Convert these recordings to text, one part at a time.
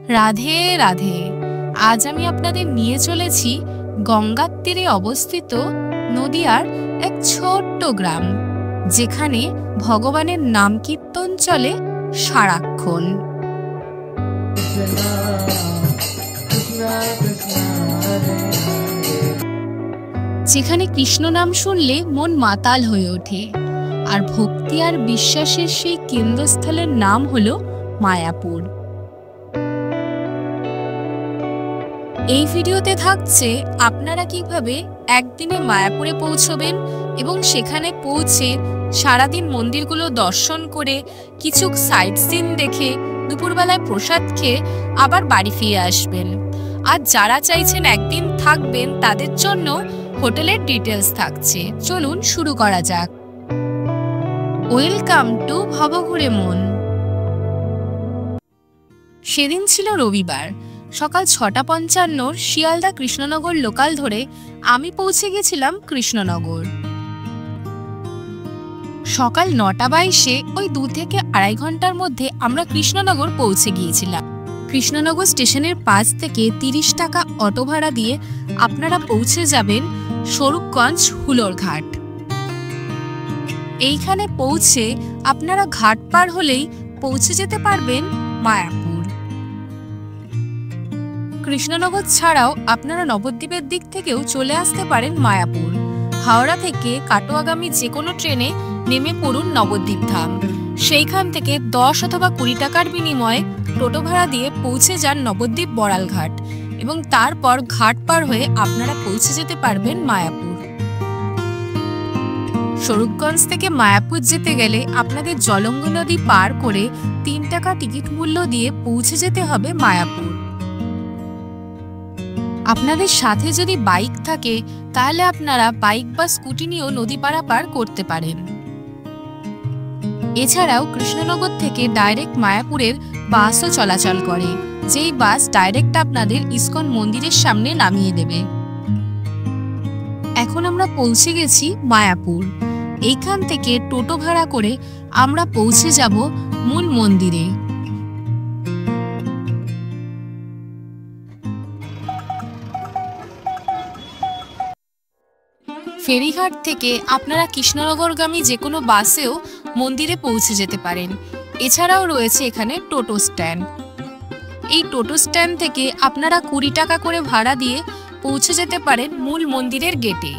রাধে রাধে। আজ আমি আপনাদের নিয়ে চলেছি গঙ্গার তীরে অবস্থিত নদিয়ার এক ছোট্ট গ্রাম, যেখানে ভগবানের নাম কীর্তন চলে সারাক্ষণ। যেখানে কৃষ্ণ নাম শুনলে মন মাতাল হয়ে ওঠে, আর ভক্তি আর বিশ্বাসের সেই কেন্দ্রস্থলের নাম হলো মায়াপুর। এই ভিডিওতে থাকছে আপনারা কিভাবে একদিনে মায়াপুরে পৌঁছবেন এবং সেখানে পৌঁছে সারাদিন মন্দিরগুলো দর্শন করে কিছু সাইট সিন দেখে দুপুরবেলায় প্রসাদ খেয়ে আবার বাড়ি ফিরে আসবেন। আর যারা চাইছেন একদিন থাকবেন তাদের জন্য হোটেলের ডিটেলস থাকছে। চলুন শুরু করা যাক। ওয়েলকাম টু ভবঘুরে মন। সেদিন ছিল রবিবার। সকাল ৬:৫৫ শিয়ালদা কৃষ্ণনগর লোকাল ধরে আমি পৌঁছে গেছিলাম কৃষ্ণনগর। সকাল ৯:২২ ওই ২ থেকে আড়াই ঘন্টার মধ্যে আমরা কৃষ্ণনগর পৌঁছে গিয়েছিলাম। কৃষ্ণনগর স্টেশনের পাশ থেকে ৩০ টাকা অটো ভাড়া দিয়ে আপনারা পৌঁছে যাবেন স্বরূপগঞ্জ হুলোর ঘাট। এইখানে পৌঁছে আপনারা ঘাট পার হলেই পৌঁছে যেতে পারবেন মায়াপুর। কৃষ্ণনগর ছাড়াও আপনারা নবদ্বীপের দিক থেকেও চলে আসতে পারেন মায়াপুর। হাওড়া থেকে কাটোয়াগামী যে কোনো ট্রেনে নেমে পড়ুন নবদ্বীপ ধাম। সেইখান থেকে ১০ অথবা ২০ টাকার বিনিময়ে টোটো ভাড়া দিয়ে পৌঁছে যান নবদ্বীপ বড়ালঘাট, এবং তারপর ঘাট পার হয়ে আপনারা পৌঁছে যেতে পারবেন মায়াপুর। স্বরূপগঞ্জ থেকে মায়াপুর যেতে গেলে আপনাদের জলঙ্গ নদী পার করে ৩ টাকা টিকিট মূল্য দিয়ে পৌঁছে যেতে হবে মায়াপুর। আপনাদের সাথে যদি বাইক থাকে তাহলে আপনারা বাইক বা স্কুটি নিয়েও নদী পারাপার করতে পারেন। এছাড়াও কৃষ্ণনগর থেকে ডাইরেক্ট মায়াপুরের বাসও চলাচল করে, যেই বাস ডাইরেক্ট আপনাদের ইস্কন মন্দিরের সামনে নামিয়ে দেবে। এখন আমরা পৌঁছে গেছি মায়াপুর। এইখান থেকে টোটো ভাড়া করে আমরা পৌঁছে যাব মূল মন্দিরে। ফেরিঘাট থেকে আপনারা কৃষ্ণনগরগামী যে কোনো বাসেও মন্দিরে পৌঁছে যেতে পারেন। এছাড়াও রয়েছে এখানে টোটো স্ট্যান্ড। এই টোটো স্ট্যান্ড থেকে আপনারা ২০ টাকা করে ভাড়া দিয়ে পৌঁছে যেতে পারেন মূল মন্দিরের গেটে।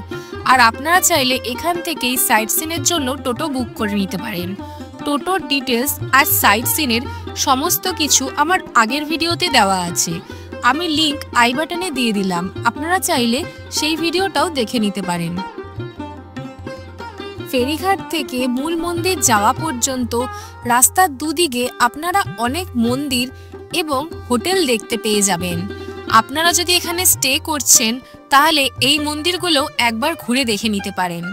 আর আপনারা চাইলে এখান থেকেই সাইট সিনের জন্য টোটো বুক করে নিতে পারেন। টোটোর ডিটেলস আর সাইট সিনের সমস্ত কিছু আমার আগের ভিডিওতে দেওয়া আছে, আমি লিংক আই বাটনে দিয়ে দিলাম, আপনারা চাইলে সেই ভিডিওটাও দেখে নিতে পারেন। ফেরিঘাট থেকে মূল মন্দির যাওয়া পর্যন্ত রাস্তার দুদিকে আপনারা অনেক মন্দির এবং হোটেল দেখতে পেয়ে যাবেন। আপনারা যদি এখানে স্টে করছেন তাহলে এই মন্দিরগুলো একবার ঘুরে দেখে নিতে পারেন।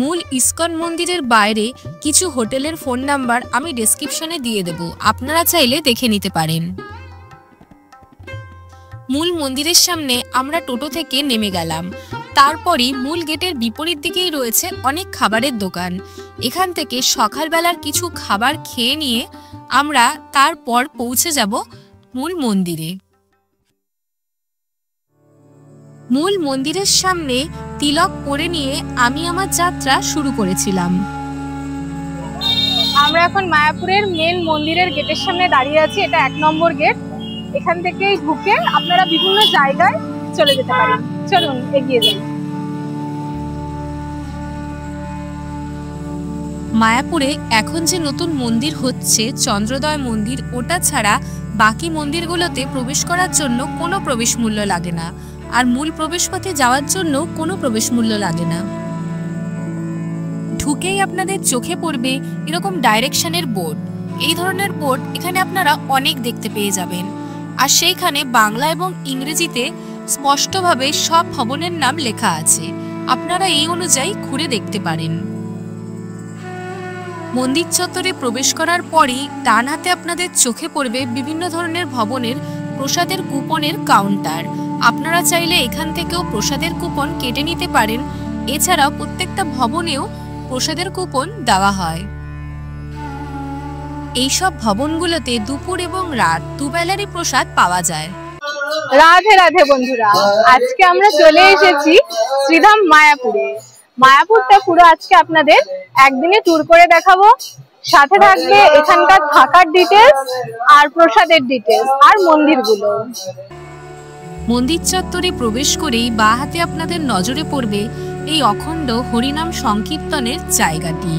মূল ইস্কন মন্দিরের বাইরে কিছু হোটেলের ফোন নাম্বার আমি ডেসক্রিপশনে দিয়ে দেব, আপনারা চাইলে দেখে নিতে পারেন। মূল মন্দিরের সামনে আমরা টোটো থেকে নেমে গেলাম। তারপরই মূল গেটের বিপরীত দিকেই রয়েছে অনেক খাবারের দোকান। এখান থেকে সকালবেলার কিছু খাবার খেয়ে নিয়ে আমরা তারপর পৌঁছে যাব মূল মন্দিরে। মূল মন্দিরের সামনে তিলক পরে নিয়ে আমি আমার যাত্রা শুরু করেছিলাম। আমরা এখন মায়াপুরের মেন মন্দিরের গেটের সামনে দাঁড়িয়ে আছি। এটা ১ নম্বর গেট। এখান থেকেই ঢুকে আপনারা বিভিন্ন জায়গায় চলে যেতে পারেন। চলুন এগিয়ে যাই। মায়াপুরে এখন যে নতুন মন্দির হচ্ছে চন্দ্রোদয় মন্দির, ওটা ছাড়া বাকি মন্দিরগুলোতে প্রবেশ করার জন্য কোনো প্রবেশ মূল্য লাগে না, আর মূল প্রবেশপথে যাওয়ার জন্য কোনো প্রবেশ মূল্য লাগে না। ঢুকেই আপনাদের চোখে পড়বে এরকম ডাইরেকশনের বোর্ড। এই ধরনের বোর্ড এখানে আপনারা অনেক দেখতে পেয়ে যাবেন, আর সেইখানে বাংলা এবং ইংরেজিতে স্পষ্টভাবে সব ভবনের নাম লেখা আছে। আপনারা এই অনুযায়ী ঘুরে দেখতে পারেন। মন্দির চত্বরে প্রবেশ করার পরই ডান হাতে আপনাদের চোখে পড়বে বিভিন্ন ধরনের ভবনের প্রসাদের কুপনের কাউন্টার। আপনারা চাইলে এখান থেকেও প্রসাদের কুপন কেটে নিতে পারেন। এছাড়াও প্রত্যেকটা ভবনেও প্রসাদের কুপন দেওয়া হয়। এইসব ভবনগুলোতে দুপুর এবং রাত দুবেলারই প্রসাদ পাওয়া যায়। রাধে রাধে বন্ধুরা, আজকে আমরা চলে এসেছি শ্রীধাম মায়াপুরে। মায়াপুরটা পুরো আজকে আপনাদের একদিনে ট্যুর করে দেখাবো। সাথে থাকবে এখানকার থাকার ডিটেলস আর প্রসাদের ডিটেলস আর মন্দিরগুলো। মন্দির চত্বরে প্রবেশ করেই বাঁ হাতে আপনাদের নজরে পড়বে এই অখণ্ড হরিনাম সংকীর্তনের জায়গাটি।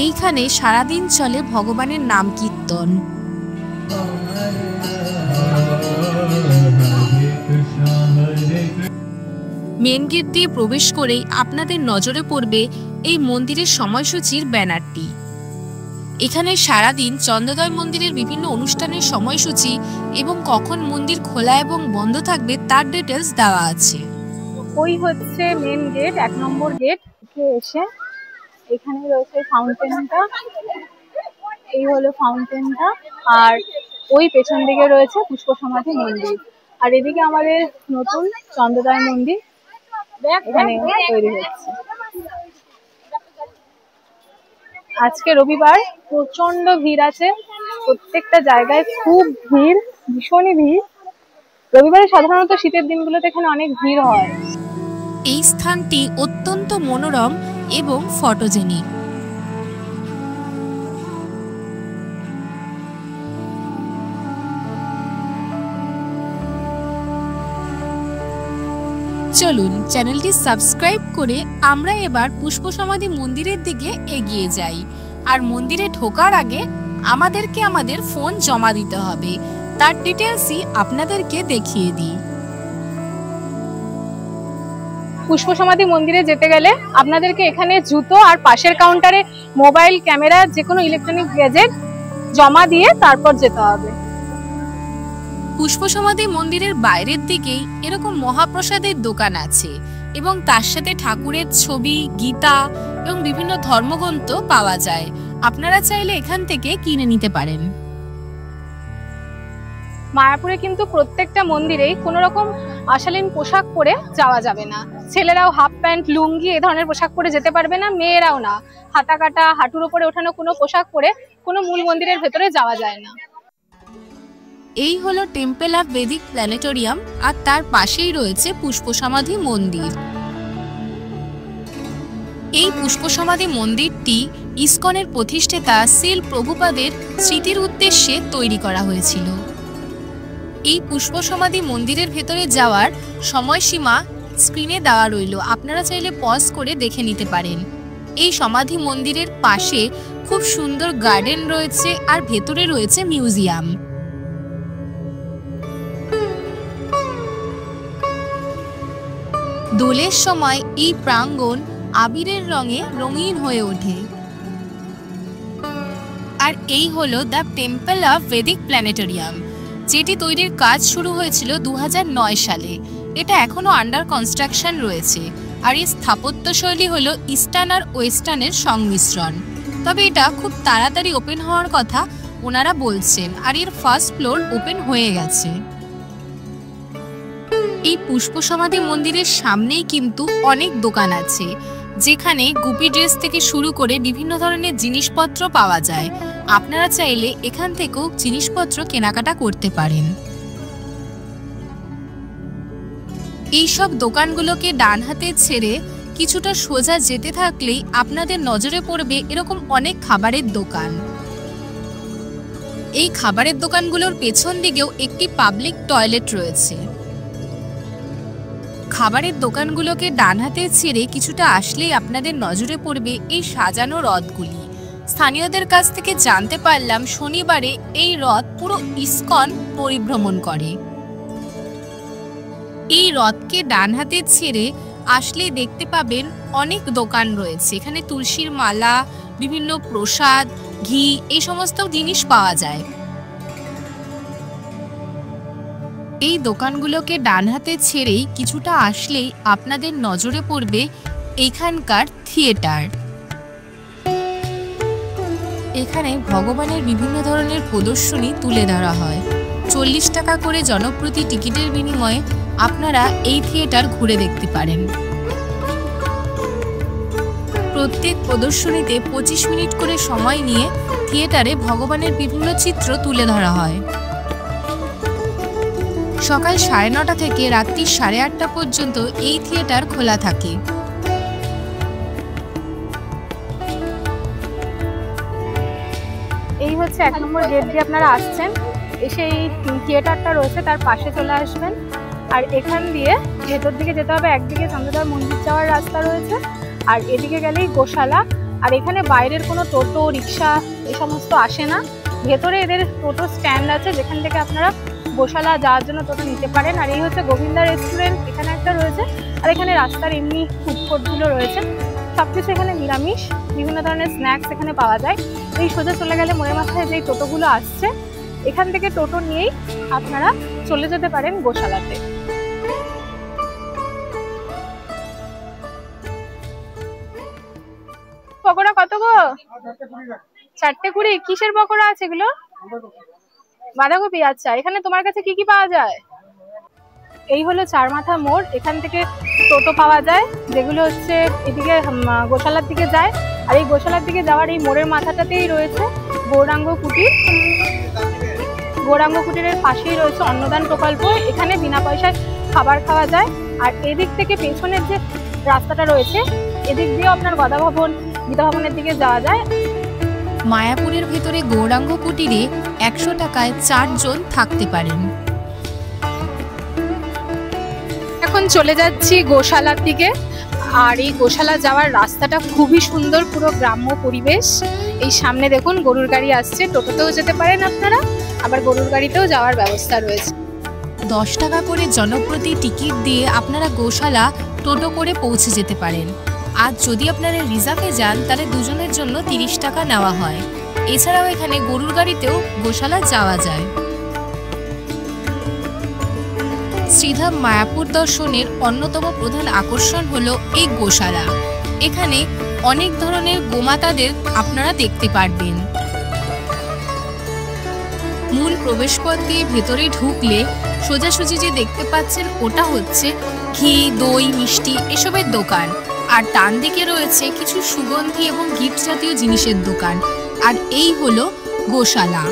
এইখানে সারাদিন চলে ভগবানের নাম কীর্তন। মেন গেট দিয়ে প্রবেশ করেই আপনাদের নজরে পড়বে এই মন্দিরের সময়সূচির ব্যানারটি। এখানে সারাদিন চন্দ্রোদয় মন্দিরের বিভিন্ন অনুষ্ঠানের সময়সূচি এবং কখন মন্দির খোলা এবং বন্ধ থাকবে তার ডিটেলস দেওয়া আছে। ওই হচ্ছে মেন গেট, 1 নম্বর গেট। এসে এখানে রয়েছে ফাউন্টেনটা, এই হলো ফাউন্টেনটা, আর ওই পেছন দিকে রয়েছে পুষ্প সমাধি মন্দির। আর এদিকে আমাদের নতুন চন্দ্রোদয় মন্দির এখানে তৈরি হচ্ছে। আজকে রবিবার, প্রচন্ড ভিড় আছে, প্রত্যেকটা জায়গায় খুব ভিড়, ভীষণই ভিড়। রবিবারে সাধারণত শীতের দিনগুলোতে এখানে অনেক ভিড় হয়। এই স্থানটি অত্যন্ত মনোরম এবং ফটোজেনিক। চলুন চ্যানেলটি সাবস্ক্রাইব করে আমরা এবার পুষ্প সমাধি মন্দিরের দিকে এগিয়ে যাই। আর মন্দিরে ঢোকার আগে আমাদেরকে আমাদের ফোন জমা দিতে হবে, তার ডিটেলসই আপনাদেরকে দেখিয়ে দিই। পুষ্প সমাধি মন্দিরে যেতে গেলে আপনাদেরকে এখানে জুতো আর পাশের কাউন্টারে মোবাইল, ক্যামেরা, যে কোনো ইলেকট্রনিক গ্যাজেট জমা দিয়ে তারপর যেতে হবে। পুষ্প সমাধি মন্দিরের বাইরের দিকেই এরকম মহাপ্রসাদের দোকান আছে এবং তার সাথে ঠাকুরের ছবি, গীতা এবং বিভিন্ন ধর্মগ্রন্থ পাওয়া যায়। আপনারা চাইলে এখান থেকে কিনে নিতে পারেন। মায়াপুরে কিন্তু প্রত্যেকটা মন্দিরেই কোনো রকম অশালীন পোশাক পরে যাওয়া যাবে না। ছেলেরাও হাফ প্যান্ট, লুঙ্গি এ ধরনের পোশাক পরে যেতে পারবে না, মেয়েরাও না। হাতা কাটা, হাঁটুর উপরে ওঠানো কোনো পোশাক পরে কোনো মূল মন্দিরের ভেতরে যাওয়া যায় না। এই হলো টেম্পল অফ বেদিক প্ল্যানেটোরিয়াম, আর তার পাশেই রয়েছে পুষ্প সমাধি মন্দির। এই পুষ্প সমাধি মন্দিরটি ইসকনের প্রতিষ্ঠাতা শ্রীল প্রভুপাদের স্মৃতির উদ্দেশ্যে তৈরি করা হয়েছিল। এই পুষ্প সমাধি মন্দিরের ভেতরে যাওয়ার সময়সীমা স্ক্রিনে দেওয়া রইল, আপনারা চাইলে পজ করে দেখে নিতে পারেন। এই সমাধি মন্দিরের পাশে খুব সুন্দর গার্ডেন রয়েছে আর ভেতরে রয়েছে মিউজিয়াম। দোলের সময় এই প্রাঙ্গণ আবিরের রঙে রঙিন হয়ে ওঠে। আর এই হলো দ্য টেম্পল অফ বেদিক প্ল্যানেটোরিয়াম, যেটি তৈরির কাজ শুরু হয়েছিল 2009 সালে। এটা এখনো আন্ডার কনস্ট্রাকশন রয়েছে। আর এই স্থাপত্য শৈলী হলো ইস্টার্ন আর ওয়েস্টার্নের সংমিশ্রণ। তবে এটা খুব তাড়াতাড়ি ওপেন হওয়ার কথা ওনারা বলছেন, আর এর ফার্স্ট ফ্লোর ওপেন হয়ে গেছে। এই পুষ্প সমাধি মন্দিরের সামনেই কিন্তু অনেক দোকান আছে, যেখানে গুপি ড্রেস থেকে শুরু করে বিভিন্ন ধরনের জিনিসপত্র পাওয়া যায়। আপনারা চাইলে এখান থেকেও জিনিসপত্র কেনাকাটা করতে পারেন। এইসব দোকানগুলোকে ডান হাতে ছেড়ে কিছুটা সোজা যেতে থাকলেই আপনাদের নজরে পড়বে এরকম অনেক খাবারের দোকান। এই খাবারের দোকানগুলোর পেছন দিকেও একটি পাবলিক টয়লেট রয়েছে। খাবারের দোকানগুলোকে ডান হাতে ছেড়ে কিছুটা আসলেই আপনাদের নজরে পড়বে এই সাজানো রথগুলি। স্থানীয়দের কাছ থেকে জানতে পারলাম শনিবারে এই রথ পুরো ইসকন পরিভ্রমণ করে। এই রথকে ডান হাতে ছেড়ে আসলেই দেখতে পাবেন অনেক দোকান রয়েছে। এখানে তুলসীর মালা, বিভিন্ন প্রসাদ, ঘি এই সমস্ত জিনিস পাওয়া যায়। এই দোকানগুলোকে ডান হাতে ছেড়েই কিছুটা আসলেই আপনাদের নজরে পড়বে এখানকার থিয়েটার। এখানে ভগবানের বিভিন্ন ধরনের প্রদর্শনী তুলে ধরা হয়। 40 টাকা করে জনপ্রতি টিকিটের বিনিময়ে আপনারা এই থিয়েটার ঘুরে দেখতে পারেন। প্রত্যেক প্রদর্শনীতে 25 মিনিট করে সময় নিয়ে থিয়েটারে ভগবানের বিভিন্ন চিত্র তুলে ধরা হয়। সকাল 9:30 থেকে রাত্রি 8:30 পর্যন্ত এই থিয়েটার খোলা থাকে। এই হচ্ছে 1 নম্বর গেট দিয়ে আপনারা আসছেন, এসে এই থিয়েটারটা রয়েছে তার পাশে চলে আসবেন। আর এখান দিয়ে ভেতর দিকে যেতে হবে। একদিকে চন্দ্রোদয় মন্দির যাওয়ার রাস্তা রয়েছে, আর এদিকে গেলেই গোশালা। আর এখানে বাইরের কোনো টোটো, রিক্সা এই সমস্ত আসে না। ভেতরে এদের টোটো স্ট্যান্ড আছে, যেখান থেকে আপনারা গোশালা যাওয়ার জন্য টোটো নিতে পারেন। আর এই হচ্ছে গোবিন্দা রেস্টুরেন্ট, এখানে একটা রয়েছে। আর এখানে রাস্তার এমনি ফুড কোর্টগুলো রয়েছে, সবকিছু এখানে নিরামিষ। বিভিন্ন ধরনের স্ন্যাক্স এখানে পাওয়া যায়। এই সোজা চলে গেলে মোড়ের মাথায় যেই টোটোগুলো আসছে, এখান থেকে টোটো নিয়েই আপনারা চলে যেতে পারেন গোশালাতে। পকোড়া কত গো? 4:20। কিসের পকোড়া আছে এগুলো? বাঁধাকপি। আচ্ছা, এখানে তোমার কাছে কি কি পাওয়া যায়? এই হলো চারমাথা মোড়, এখান থেকে টোটো পাওয়া যায়, যেগুলো হচ্ছে এদিকে গোশালার দিকে যায়। আর এই গোশালার দিকে যাওয়ার এই মোড়ের মাথাটাতেই রয়েছে গৌরাঙ্গ কুটির। গৌরাঙ্গ কুটিরের পাশেই রয়েছে অন্নদান প্রকল্প, এখানে বিনা পয়সায় খাবার খাওয়া যায়। আর এদিক থেকে পেছনের যে রাস্তাটা রয়েছে, এদিক দিয়েও আপনার গদা ভবন, গীতা ভবনের দিকে যাওয়া যায়। মায়াপুরের ভেতরে গৌরাঙ্গ কুটিরে 100 টাকায় 4 জন থাকতে পারেন। এখন চলে যাচ্ছি গোশালার দিকে। আর এই গোশালা যাওয়ার রাস্তাটা খুবই সুন্দর, পুরো গ্রাম্য পরিবেশ। এই সামনে দেখুন গরুর গাড়ি আসছে, টোটোতেও যেতে পারেন আপনারা, আবার গরুর গাড়িতেও যাওয়ার ব্যবস্থা রয়েছে। 10 টাকা করে জনপ্রতি টিকিট দিয়ে আপনারা গোশালা টোটো করে পৌঁছে যেতে পারেন। আর যদি আপনারা রিজার্ভে যান তাহলে দুজনের জন্য 30 টাকা নেওয়া হয়। এছাড়াও এখানে গরুর গাড়িতেও গোশালা যাওয়া যায়। শ্রীধাম মায়াপুর দর্শনের অন্যতম প্রধান আকর্ষণ হলো এই গোশালা। এখানে অনেক ধরনের গোমাতাদের আপনারা দেখতে পারবেন। মূল প্রবেশপথ দিয়ে ভেতরে ঢুকলে সোজাসুজি যে দেখতে পাচ্ছেন ওটা হচ্ছে ঘি, দই, মিষ্টি এসবের দোকান। আর ডান দিকে রয়েছে কিছু সুগন্ধি এবং গিফট জাতীয় জিনিসের দোকান। আর এই হলো গোশালা।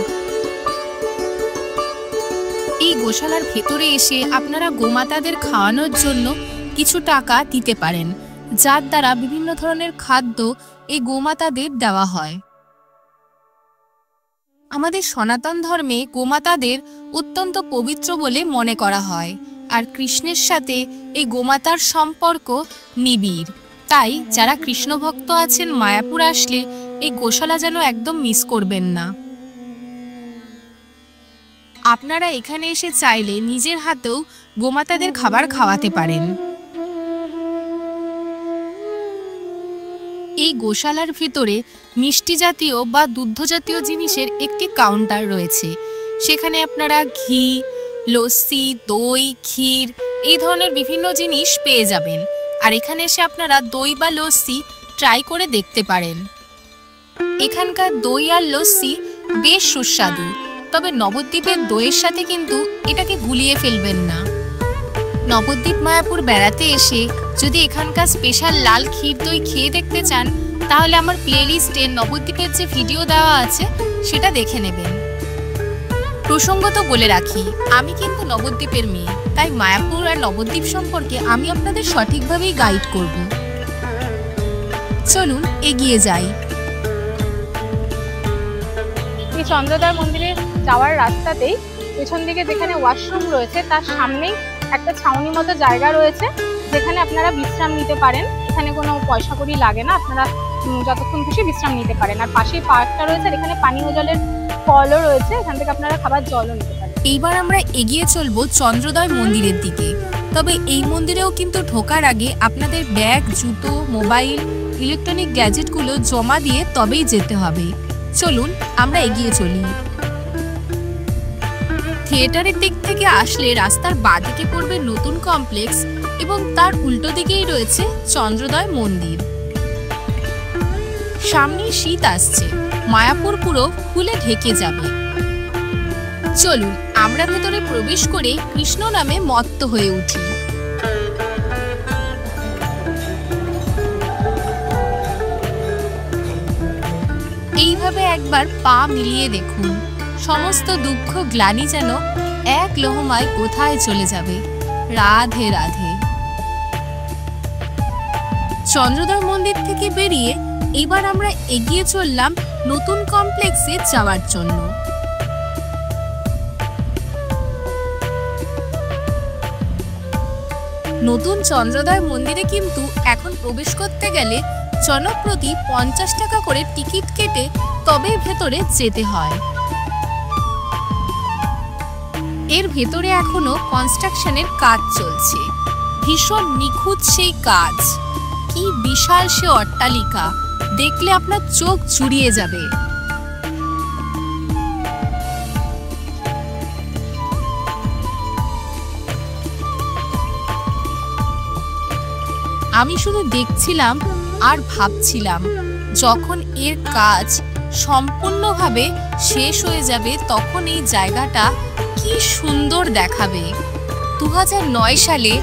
এই গোশালার ভেতরে এসে আপনারা গোমাতাদের খাওয়ানোর জন্য কিছু টাকা দিতে পারেন, যার দ্বারা বিভিন্ন ধরনের খাদ্য এই গোমাতাদের দেওয়া হয়। আমাদের সনাতন ধর্মে গোমাতাদের অত্যন্ত পবিত্র বলে মনে করা হয়। আর কৃষ্ণের সাথে এই গোমাতার সম্পর্ক নিবিড়। তাই যারা কৃষ্ণ ভক্ত আছেন মায়াপুর আসলে এই গোশালা যেন একদম মিস করবেন না। আপনারা এখানে এসে চাইলে নিজের হাতেও গোমাতাদের খাবার খাওয়াতে পারেন। এই গোশালার ভিতরে মিষ্টি জাতীয় বা দুগ্ধ জাতীয় জিনিসের একটি কাউন্টার রয়েছে। সেখানে আপনারা ঘি, লস্যি, দই, ক্ষীর এই ধরনের বিভিন্ন জিনিস পেয়ে যাবেন। আর এখানে এসে আপনারা দই বা লস্যি ট্রাই করে দেখতে পারেন। এখানকার দই আর লস্যি বেশ সুস্বাদু, তবে নবদ্বীপের দইয়ের সাথে কিন্তু এটাকে গুলিয়ে ফেলবেন না। নবদ্বীপ মায়াপুর বেড়াতে এসে যদি এখানকার স্পেশাল লাল ক্ষীর দই খেয়ে দেখতে চান, তাহলে আমার প্লেলিস্টে নবদ্বীপের যে ভিডিও দেওয়া আছে সেটা দেখে নেবেন। প্রসঙ্গত বলে রাখি, আমি কিন্তু নবদ্বীপের মেয়ে, তাই মায়াপুর আর নবদ্বীপ সম্পর্কে আমি আপনাদের সঠিকভাবেই গাইড করব। চলুন এগিয়ে যাই। এই চন্দ্রোদয় মন্দিরে যাওয়ার রাস্তাতেই পেছন দিকে যেখানে ওয়াশরুম রয়েছে তার সামনেই একটা ছাউনি মতো জায়গা রয়েছে, যেখানে আপনারা বিশ্রাম নিতে পারেন। এখানে কোনো পয়সা কড়ি লাগে না, আপনারা যতক্ষণ খুশি বিশ্রাম নিতে পারেন। আর পাশেই পার্কটা রয়েছে, এখানে পানীয় জলের কলও রয়েছে, এখান থেকে আপনারা খাবার জলও নিতে পারেন। এইবার আমরা এগিয়ে চলবো চন্দ্রোদয় মন্দিরের দিকে। তবে এই মন্দিরেও কিন্তু ঢোকার আগে আপনাদের ব্যাগ, জুতো, মোবাইল, ইলেকট্রনিক গ্যাজেটগুলো জমা দিয়ে তবেই যেতে হবে। চলুন আমরা এগিয়ে চলি। থিয়েটারের দিক থেকে আসলে রাস্তার বাঁদিকে পড়বে নতুন কমপ্লেক্স এবং তার উল্টো দিকেই রয়েছে চন্দ্রোদয় মন্দির। সামনে শীত আসছে, মায়াপুর পুরো ফুলে ঢেকে যাবে। চলুন আমরা ভেতরে প্রবেশ করে কৃষ্ণ নামে মত্ত হয়ে উঠি। এইভাবে একবার পা মিলিয়ে দেখুন, সমস্ত দুঃখ গ্লানি যেন এক লহমায় কোথায় চলে যাবে। রাধে রাধে। চন্দ্রোদয় মন্দির থেকে বেরিয়ে এবার আমরা এগিয়ে চললাম নতুন কমপ্লেক্সে যাওয়ার জন্য। নতুন চন্দ্রোদয় মন্দিরে কিন্তু এখন প্রবেশ করতে গেলে জনপ্রতি 50 টাকা করে টিকিট কেটে তবে ভেতরে যেতে হয়। এর ভেতরে এখনো কনস্ট্রাকশনের কাজ চলছে, ভীষণ নিখুঁত সেই কাজ। কি বিশাল সে অট্টালিকা, দেখলে আপনার চোখ জুড়িয়ে যাবে। আমি শুধু দেখছিলাম আর ভাবছিলাম, যখন এর কাজ সম্পূর্ণভাবে শেষ হয়ে যাবে তখন এই জায়গাটা কি সুন্দর দেখাবে। 2009 সালে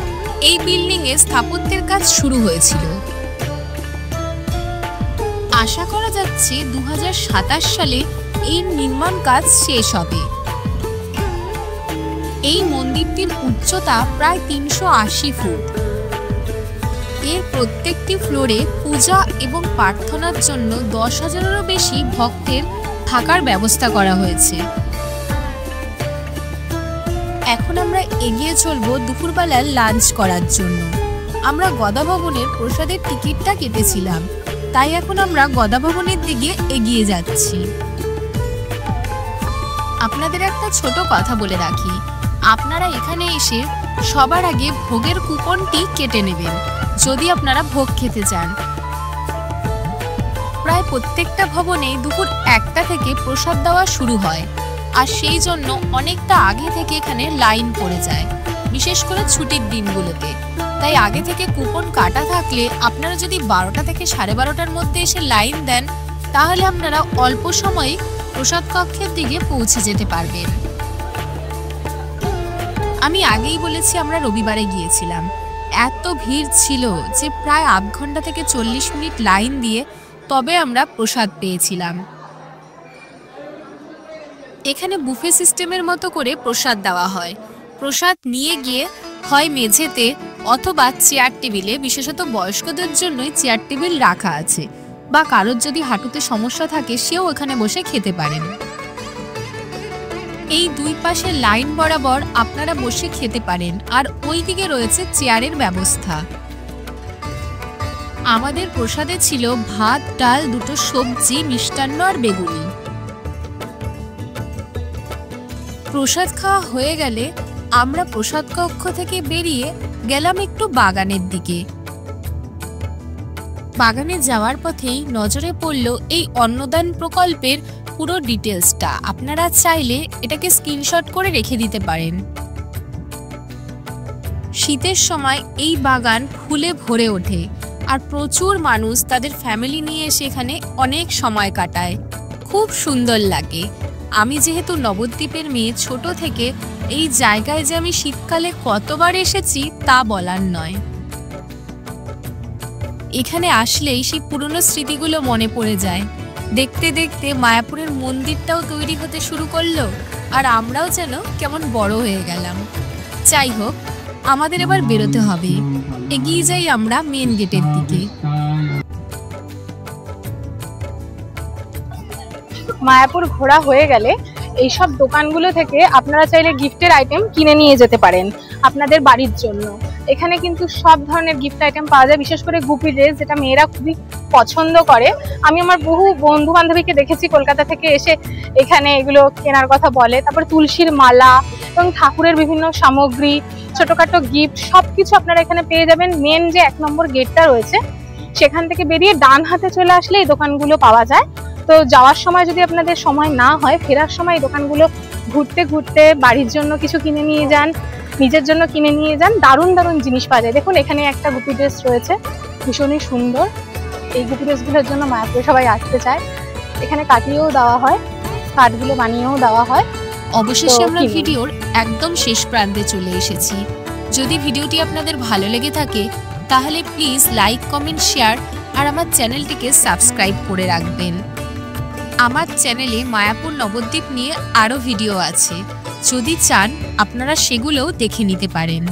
এই বিল্ডিং এ স্থাপত্যের কাজ শুরু হয়েছিল। আশা করা যাচ্ছে 2027 সালে এর নির্মাণ কাজ শেষ হবে। এই মন্দিরটির উচ্চতা প্রায় 380 ফুট। এর প্রত্যেকটি ফ্লোরে পূজা এবং প্রার্থনার জন্য 10,000-এরও বেশি ভক্তের থাকার ব্যবস্থা করা হয়েছে। এখন আমরা এগিয়ে চলবো দুপুরবেলার লাঞ্চ করার জন্য। আমরা গদা ভবনের প্রসাদের টিকিটটা কেটেছিলাম, তাই এখন আমরা গদা ভবনের দিকে এগিয়ে যাচ্ছি। আপনাদের একটা ছোট কথা বলে রাখি, আপনারা এখানে এসে সবার আগে ভোগের কুপনটি কেটে নেবেন যদি আপনারা ভোগ খেতে চান। প্রায় প্রত্যেকটা ভবনে দুপুর 1টা থেকে প্রসাদ দেওয়া শুরু হয়, আর সেই জন্য অনেকটা আগে থেকে এখানে লাইন পড়ে যায়, বিশেষ করে ছুটির দিনগুলোতে। তাই আগে থেকে কুপন কাটা থাকলে আপনারা যদি 12টা থেকে 12:30টার মধ্যে এসে লাইন দেন, তাহলে আপনারা অল্প সময়ে প্রসাদ কক্ষের দিকে পৌঁছে যেতে পারবেন। আমি আগেই বলেছি আমরা রবিবারে গিয়েছিলাম। এত ভিড় ছিল যে প্রায় আধ ঘন্টা থেকে 40 মিনিট লাইন দিয়ে তবে আমরা প্রসাদ পেয়েছিলাম। এখানে বুফে সিস্টেমের মতো করে প্রসাদ দেওয়া হয়। প্রসাদ নিয়ে গিয়ে হয় মেঝেতে অথবা চেয়ার টেবিলে, বিশেষত বয়স্কদের জন্যই চেয়ার টেবিল রাখা আছে, বা কারোর যদি হাঁটুতে সমস্যা থাকে সেও এখানে বসে খেতে পারেন। এই দুই পাশে লাইন বরাবর আপনারা বসে খেতে পারেন, আর ওই দিকে রয়েছে চেয়ারের ব্যবস্থা। আমাদের প্রসাদে ছিল ভাত, ডাল, 2টো সবজি, মিষ্টান্ন আর বেগুনি। প্রসাদ খাওয়া হয়ে গেলে আমরা প্রসাদ কক্ষ থেকে বেরিয়ে গেলাম একটু বাগানের দিকে। বাগানে যাওয়ার পথেই নজরে পড়ল এই অন্নদান প্রকল্পের পুরো ডিটেলসটা। আপনারা চাইলে এটাকে স্ক্রিনশট করে রেখে দিতে পারেন। শীতের সময় এই বাগান ফুলে ভরে ওঠে, আর প্রচুর মানুষ তাদের ফ্যামিলি নিয়ে এসে এখানে অনেক সময় কাটায়। খুব সুন্দর লাগে। আমি যেহেতু নবদ্বীপের মেয়ে, ছোট থেকে এই জায়গায় যে আমি শীতকালে কতবার এসেছি তা বলার নয়। এখানে আসলেই সেই পুরনো স্মৃতিগুলো মনে পড়ে যায়। দেখতে দেখতে মায়াপুরের মন্দিরটাও তৈরি হতে শুরু করলো, আর আমরাও যেন কেমন বড় হয়ে গেলাম। যাই হোক, আমাদের এবার বেরোতে হবে। এগিয়ে যাই আমরা মেন গেটের দিকে। মায়াপুর ঘোরা হয়ে গেলে এইসব দোকানগুলো থেকে আপনারা চাইলে গিফটের আইটেম কিনে নিয়ে যেতে পারেন আপনাদের বাড়ির জন্য। এখানে কিন্তু সব ধরনের গিফট আইটেম পাওয়া যায়, বিশেষ করে গুপি ড্রেস, যেটা মেয়েরা খুবই পছন্দ করে। আমি আমার বহু বন্ধু বান্ধবীকে দেখেছি কলকাতা থেকে এসে এখানে এগুলো কেনার কথা বলে। তারপর তুলসীর মালা এবং ঠাকুরের বিভিন্ন সামগ্রী, ছোটখাটো গিফট, সবকিছু আপনারা এখানে পেয়ে যাবেন। মেন যে 1 নম্বর গেটটা রয়েছে সেখান থেকে বেরিয়ে ডান হাতে চলে আসলে এই দোকানগুলো পাওয়া যায়। তো যাওয়ার সময় যদি আপনাদের সময় না হয়, ফেরার সময় এই দোকানগুলো ঘুরতে ঘুরতে বাড়ির জন্য কিছু কিনে নিয়ে যান, নিজের জন্য কিনে নিয়ে যান। দারুণ দারুণ জিনিস পাওয়া যায়। দেখুন, এখানে একটা গুপি ড্রেস রয়েছে, ভীষণই সুন্দর। এই গুপি ড্রেসগুলোর জন্য মায়াপুরে সবাই আসতে চায়। এখানে কাটিয়েও দেওয়া হয়, কাঠগুলো বানিয়েও দেওয়া হয়। অবশেষে আমরা কিনুন। ভিডিওর একদম শেষ প্রান্তে চলে এসেছি। যদি ভিডিওটি আপনাদের ভালো লেগে থাকে তাহলে প্লিজ লাইক, কমেন্ট, শেয়ার আর আমার চ্যানেলটিকে সাবস্ক্রাইব করে রাখবেন। আমার চ্যানেলে মায়াপুর নবদ্বীপ নিয়ে আরও ভিডিও আছে, যদি চান আপনারা সেগুলোও দেখে নিতে পারেন।